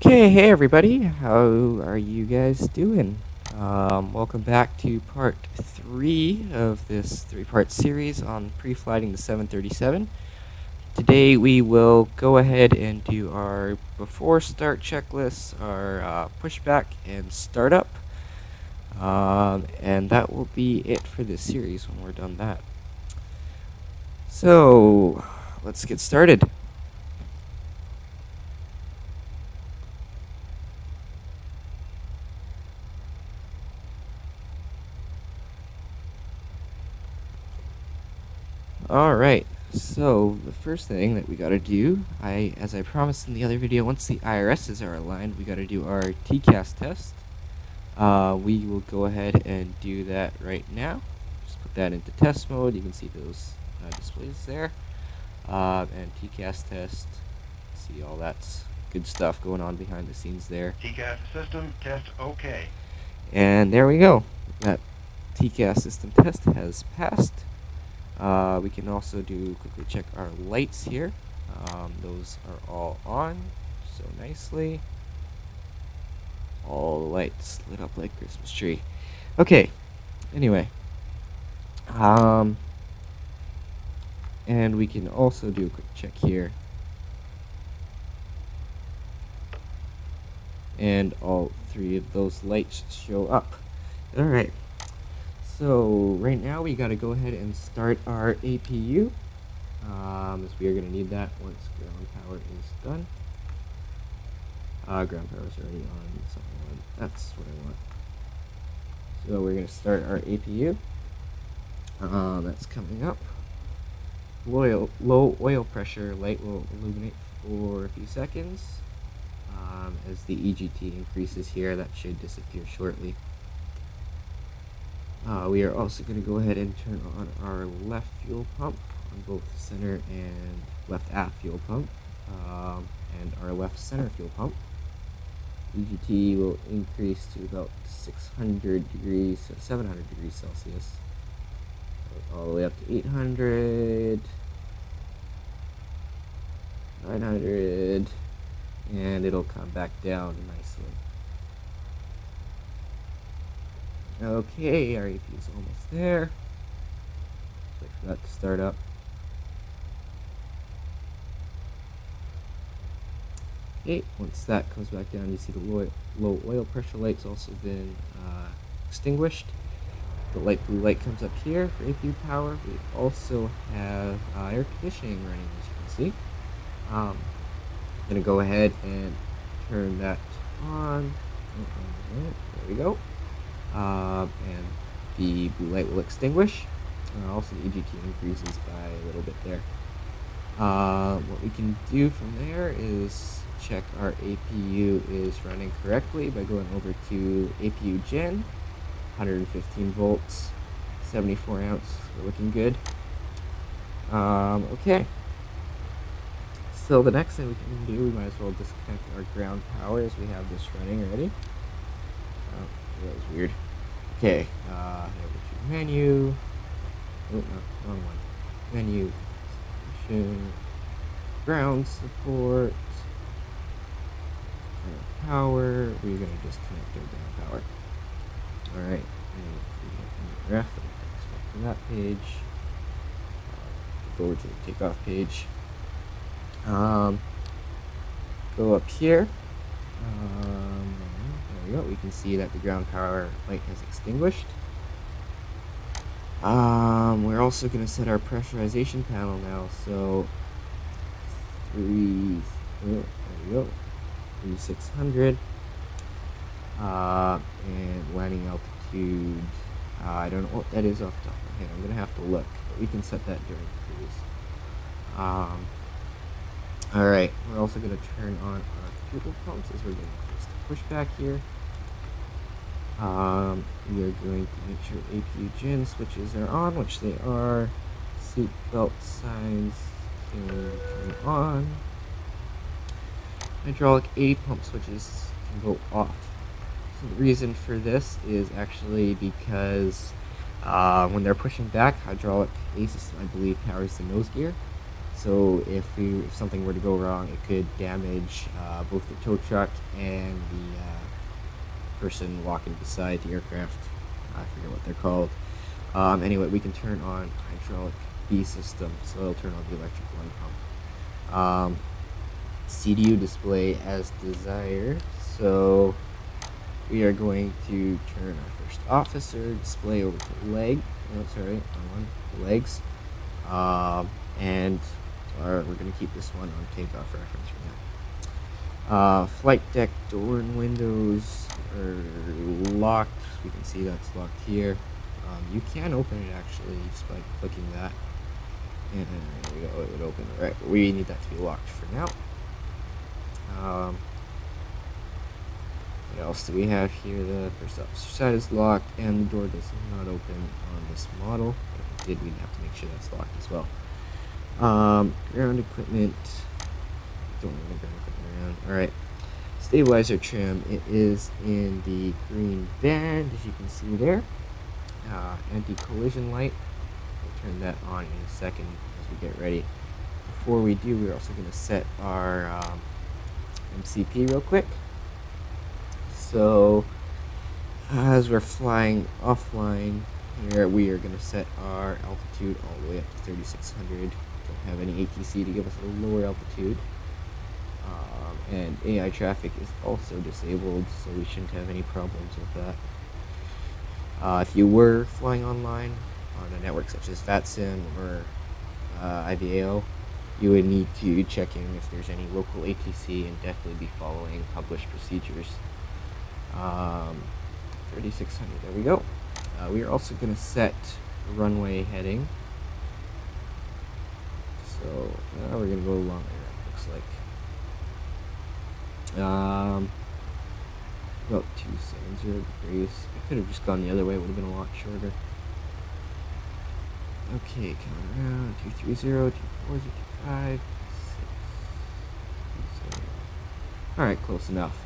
Okay, hey everybody, how are you guys doing? Welcome back to part 3 of this 3-part series on pre-flighting the 737. Today we will go ahead and do our before start checklists, our pushback and startup, and that will be it for this series when we're done that. So, let's get started. Alright, so the first thing that we gotta do, as I promised in the other video, once the IRSs are aligned, we gotta do our TCAS test. We will go ahead and do that right now. Just put that into test mode. You can see those displays there. And TCAS test, see all that good stuff going on behind the scenes there. TCAS system test OK. And there we go. That TCAS system test has passed. We can also quickly check our lights here. Those are all on, so nicely. All the lights lit up like Christmas tree. Okay, anyway. And we can also do a quick check here. And all 3 of those lights show up. Alright. So right now we got to go ahead and start our APU, as we are going to need that once ground power is done. Ground power is already on, that's what I want. So we're going to start our APU. That's coming up. Low oil pressure light will illuminate for a few seconds. As the EGT increases here, that should disappear shortly. We are also going to go ahead and turn on our left fuel pump on both center and left aft fuel pump, and our left center fuel pump. EGT will increase to about 600 degrees, so 700 degrees Celsius, all the way up to 800, 900, and it'll come back down nicely. Okay, our AP is almost there. Wait for that to start up. Okay, once that comes back down, you see the low oil pressure light's also been extinguished. The light blue light comes up here for APU power. We also have air conditioning running, as you can see. I'm going to go ahead and turn that on. There we go. And the blue light will extinguish. Also the EGT increases by a little bit there. What we can do from there is check our APU is running correctly by going over to APU Gen, 115 volts, 74 ounce, we're looking good. Okay. So the next thing we can do, we might as well disconnect our ground power as we have this running already. That was weird. Okay, head over to menu. Oh, no, wrong one. Menu, ground support, power. We're going to disconnect our ground power. Alright, and if we hit ref, then we expect from that page. Go over to the takeoff page. Go up here. There we go. We can see that the ground power light has extinguished. We're also going to set our pressurization panel now. So, there we go. 3600. And landing altitude. I don't know what that is off the top of my head. I'm going to have to look. But we can set that during cruise. Alright, we're also going to turn on our fuel pumps as we're getting close to pushback here. We are going to make sure APU Gen switches are on, which they are. Seat belt signs can turn on. Hydraulic A pump switches can go off. So the reason for this is actually because when they're pushing back, hydraulic A system, I believe, powers the nose gear. So if something were to go wrong, it could damage both the tow truck and the person walking beside the aircraft. I forget what they're called. Anyway, we can turn on hydraulic B system, so it'll turn on the electric one pump. CDU display as desired. So we are going to turn our first officer display over to leg. Oh, sorry, on legs. And we're going to keep this one on takeoff reference for now. Flight deck door and windows are locked. We can see that's locked here. You can open it actually just by clicking that. And there we go, it would open. Right, we need that to be locked for now. What else do we have here? The first officer side is locked, and the door does not open on this model. If it did, we'd have to make sure that's locked as well. Ground equipment. Don't move the ground equipment around. Alright. Stabilizer trim. It is in the green band, as you can see there. Anti-collision light. We'll turn that on in a second as we get ready. Before we do, we're also going to set our MCP real quick. So, as we're flying offline here, we are going to set our altitude all the way up to 3,600. Don't have any ATC to give us a lower altitude. And AI traffic is also disabled, so we shouldn't have any problems with that. If you were flying online on a network such as FATSIM or IVAO, you would need to check in if there's any local ATC and definitely be following published procedures. 3,600, there we go. We are also going to set runway heading. So we're going to go longer, it looks like. About 270 degrees. I could have just gone the other way, it would have been a lot shorter. Okay, coming around, 230, 240, 25, 6, 7. Alright, close enough.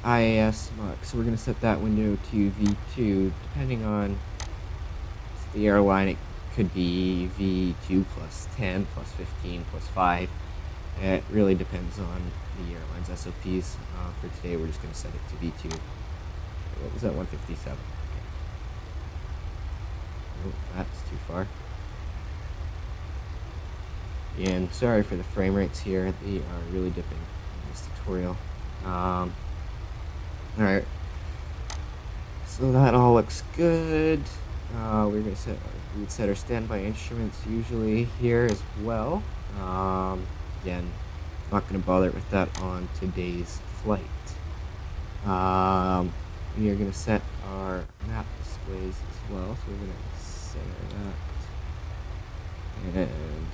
IAS mark, so we're going to set that window to V2. Depending on the airline, it could be V2 plus 10, plus 15, plus 5. It really depends on the airline's SOPs. For today, we're just going to set it to V2. What was that, 157? Okay. Oh, that's too far. And sorry for the frame rates here. They are really dipping in this tutorial. Alright. So that all looks good. We're going to set our standby instruments usually here as well. Again, not going to bother with that on today's flight. We are going to set our map displays as well, so we're going to center that and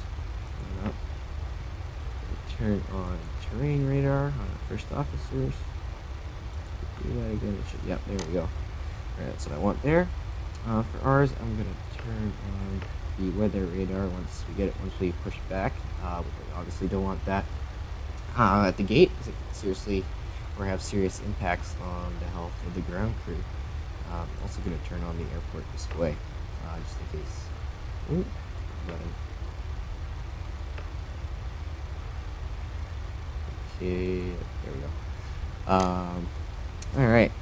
turn on terrain radar on our first officers. Do that again. Yep, there we go. Alright, that's what I want there. For ours, I'm going to turn on the weather radar once we push back. We obviously don't want that at the gate, because it can seriously or have serious impacts on the health of the ground crew. I'm also going to turn on the airport display, just in case. Ooh, okay, there we go. Alright,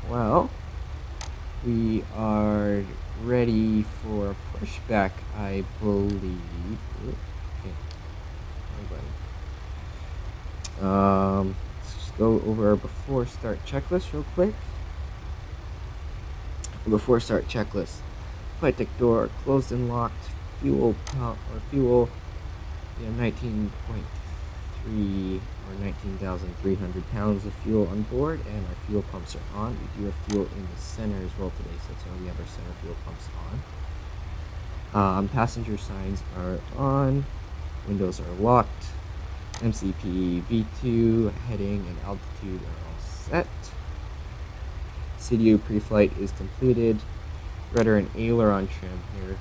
well, we are ready for pushback, I believe. Ooh, okay. Let's just go over our before start checklist real quick. Before start checklist: flight deck door closed and locked, fuel pump or fuel, 19.3 or 19,300 pounds of fuel on board, and our fuel pumps are on. We do have fuel in the center as well today, so that's why we have our center fuel pumps on. Passenger signs are on, windows are locked, MCP V2 heading and altitude are all set. CDU pre-flight is completed. Rudder and aileron trim here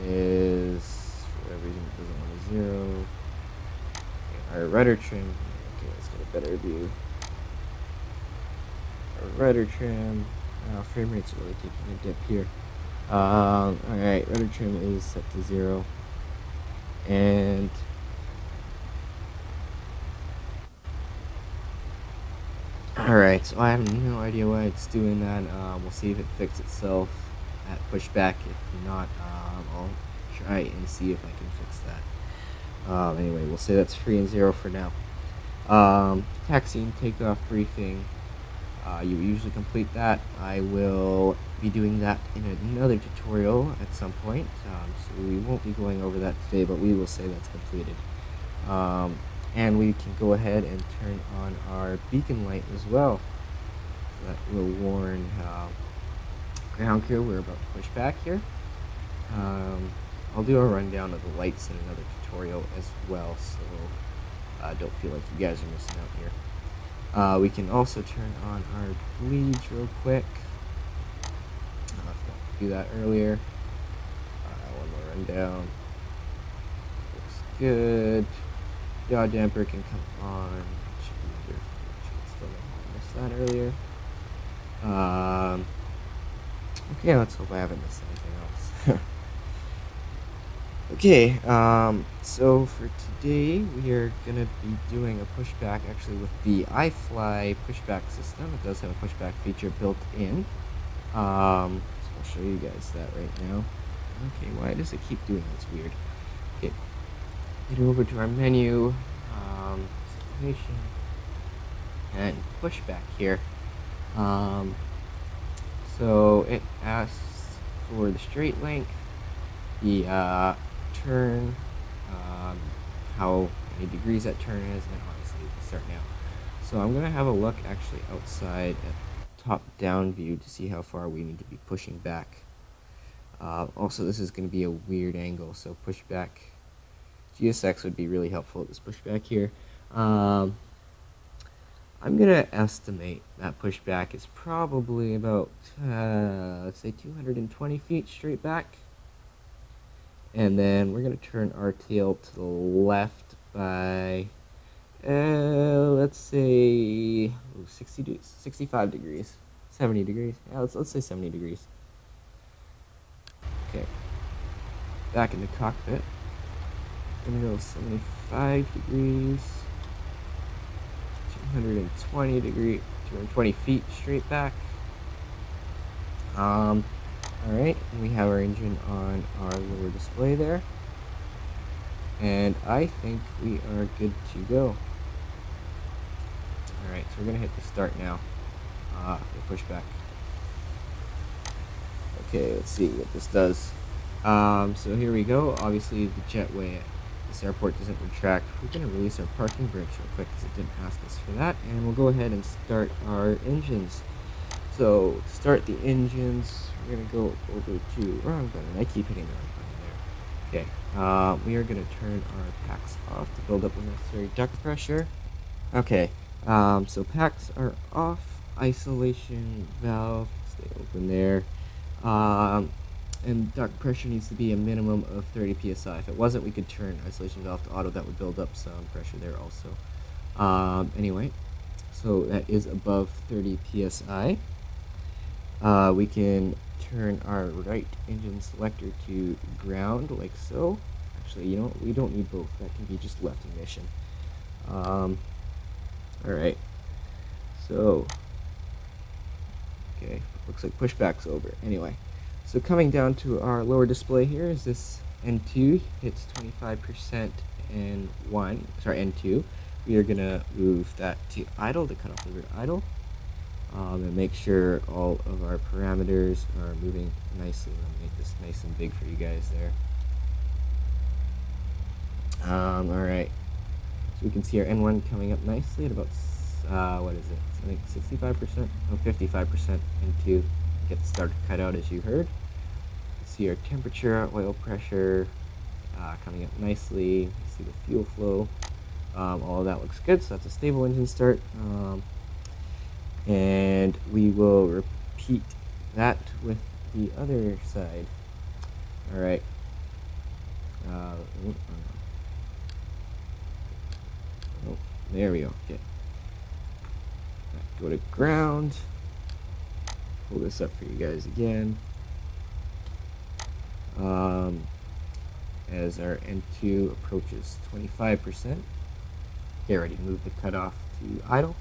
is, for whatever reason, it doesn't want to zero. Okay, our rudder trim, okay, let's get a better view. Our rudder trim, frame rates are really taking a dip here. Alright, rudder trim is set to 0. And alright, so I have no idea why it's doing that. We'll see if it fixes itself at pushback. If not, I'll try and see if I can fix that. Anyway, we'll say that's free and 0 for now. Taxi and takeoff briefing. You usually complete that. I will be doing that in another tutorial at some point, so we won't be going over that today, but we will say that's completed. And we can go ahead and turn on our beacon light as well. That will warn ground crew we're about to push back here. I'll do a rundown of the lights in another tutorial as well, so don't feel like you guys are missing out here. We can also turn on our bleeds real quick. I forgot to do that earlier. One more rundown. Looks good. Yaw damper can come on. Should be here. Still missed that earlier. Okay, let's hope I haven't missed anything else. Okay, so for today we are going to be doing a pushback actually with the IFLY pushback system. It does have a pushback feature built in. So I'll show you guys that right now. Okay, why does it keep doing this? Weird. Okay, get over to our menu, situation, and pushback here. So it asks for the straight length, the turn, how many degrees that turn is, and obviously we can start now. So I'm going to have a look actually outside at top-down view to see how far we need to be pushing back. Also, this is going to be a weird angle, so pushback GSX would be really helpful at this pushback here. I'm going to estimate that pushback is probably about, let's say 220 feet straight back. And then we're going to turn our tail to the left by, let's say 65 degrees, 70 degrees. Yeah, let's say 70 degrees. Okay, back in the cockpit. I'm going to go 75 degrees, 220 feet straight back. Alright, and we have our engine on our lower display there. And I think we are good to go. Alright, so we're going to hit the start now. We'll push back. Okay, let's see what this does. So here we go. Obviously the jetway at this airport doesn't retract. We're going to release our parking brakes real quick because it didn't ask us for that. And we'll go ahead and start our engines. So to start the engines, we're going to go over to wrong button. I keep hitting the wrong button there. Okay, we are going to turn our packs off to build up the necessary duct pressure. Okay, so packs are off. Isolation valve, stay open there. And duct pressure needs to be a minimum of 30 psi. If it wasn't, we could turn isolation valve to auto. That would build up some pressure there also. Anyway, so that is above 30 psi. We can turn our right engine selector to ground, like so. Actually, you know, we don't need both. That can be just left ignition. Alright. So, okay, looks like pushback's over. Anyway, so coming down to our lower display here is this N2 hits 25% N2. We are going to move that to idle to cut off the rear idle. And make sure all of our parameters are moving nicely. Let me make this nice and big for you guys there. Alright, so we can see our N1 coming up nicely at about, what is it? I think 65%, no, 55% N2. Get the starter cut out as you heard. See our temperature, oil pressure coming up nicely. See the fuel flow. All of that looks good, so that's a stable engine start. And we will repeat that with the other side. Alright. Oh, there we go. Okay. Go to ground. Pull this up for you guys again. as our N2 approaches 25%. Get ready to move the cutoff to idle.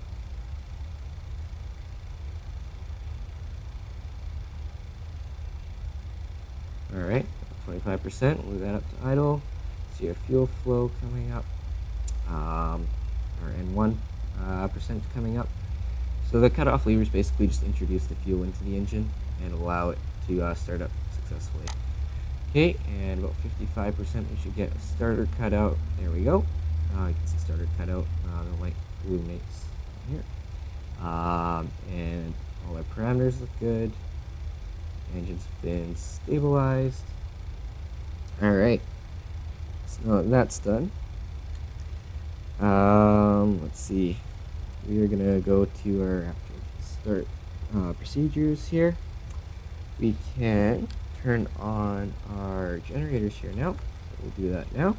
Alright, 25%, move that up to idle. See our fuel flow coming up, our N1 percent coming up. So the cutoff levers basically just introduce the fuel into the engine and allow it to start up successfully. Okay, and about 55% we should get a starter cutout. There we go. You can see starter cutout, the light illuminates here. And all our parameters look good. Engine's been stabilized. Alright, so that's done. Let's see. We are gonna go to our after start procedures here. We can turn on our generators here now. So we'll do that now.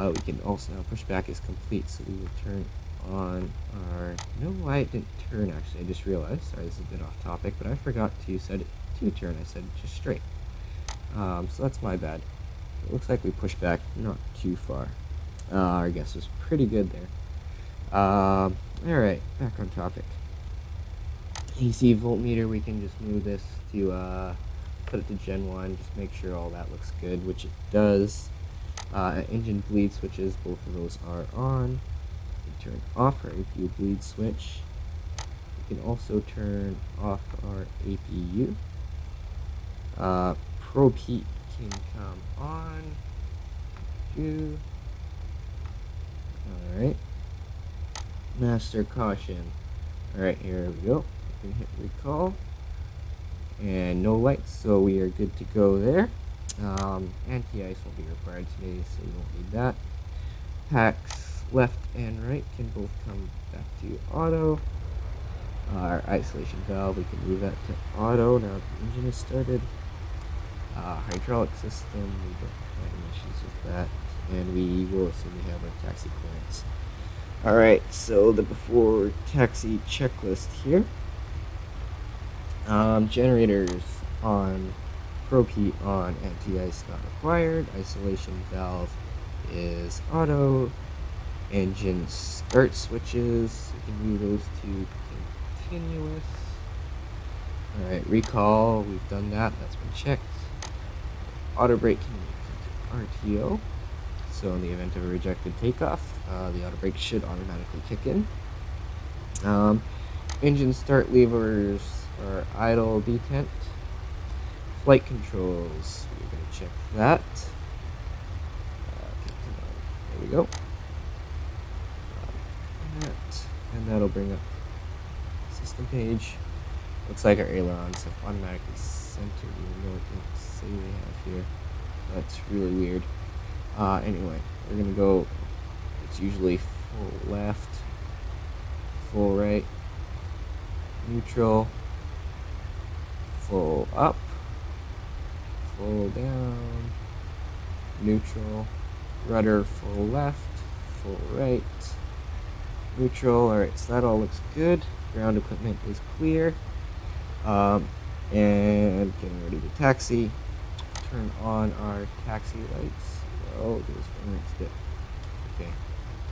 We can also now pushback is complete, so we will turn on our. You know why it didn't turn actually? I just realized. Sorry, this is a bit off topic, but I forgot to set it to turn. I said just straight. So that's my bad. It looks like we pushed back not too far. Our guess was pretty good there. Alright, back on topic. AC voltmeter, we can just move this to put it to Gen 1, just make sure all that looks good, which it does. Engine bleed switches, both of those are on. We turn off our APU bleed switch. We can also turn off our APU. Probe heat can come on. Alright. Master caution. Alright, here we go. We can hit recall. And no lights, so we are good to go there. Anti-ice won't be required today, so we won't need that. Packs left and right can both come back to auto. Our isolation valve, we can move that to auto now the engine is started. Hydraulic system, we don't have any issues with that. And we will assume we have our taxi clearance. Alright, so the before taxi checklist here. Generators on, probe heat on, anti-ice not required, isolation valve is auto, engine start switches, we can move those to continuous. Alright, recall, we've done that, that's been checked. Auto brake can move to RTO, so in the event of a rejected takeoff, the auto brake should automatically kick in. Engine start levers are idle detent. Flight controls, we're going to check that. There we go. And that'll bring up the system page. Looks like our ailerons have automatically centered, even though it didn't say they have here. That's really weird. Anyway, we're going to go, it's usually full left, full right, neutral, full up, full down, neutral, rudder full left, full right, neutral. Alright, so that all looks good. Ground equipment is clear. And getting ready to taxi. Turn on our taxi lights. Oh, there's one next dip. Okay,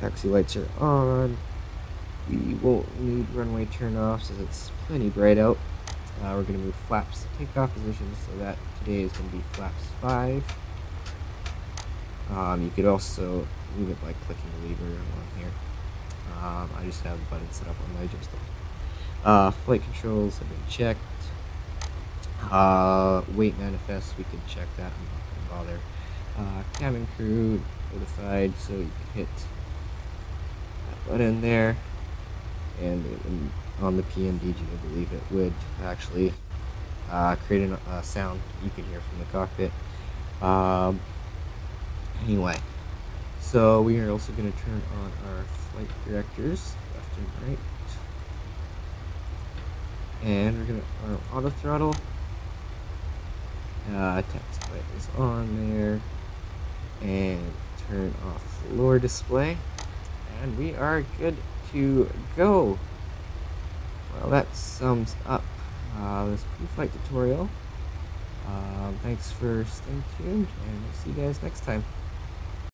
taxi lights are on. We won't need runway turn-offs as it's plenty bright out. We're going to move flaps to takeoff position, so that today is going to be flaps 5. You could also move it by clicking the lever along here. I just have the button set up on my joystick. Flight controls have been checked. Weight manifest, we can check that. I'm not going to bother. Cabin crew notified, so you can hit that button there. And on the PMDG, I believe it would actually create a sound you can hear from the cockpit. Anyway, so we are also going to turn on our flight directors, left and right. And we're going to our auto throttle. Text light is on there. And turn off floor display. And we are good to go. Well, that sums up this pre-flight tutorial. Thanks for staying tuned, and we'll see you guys next time.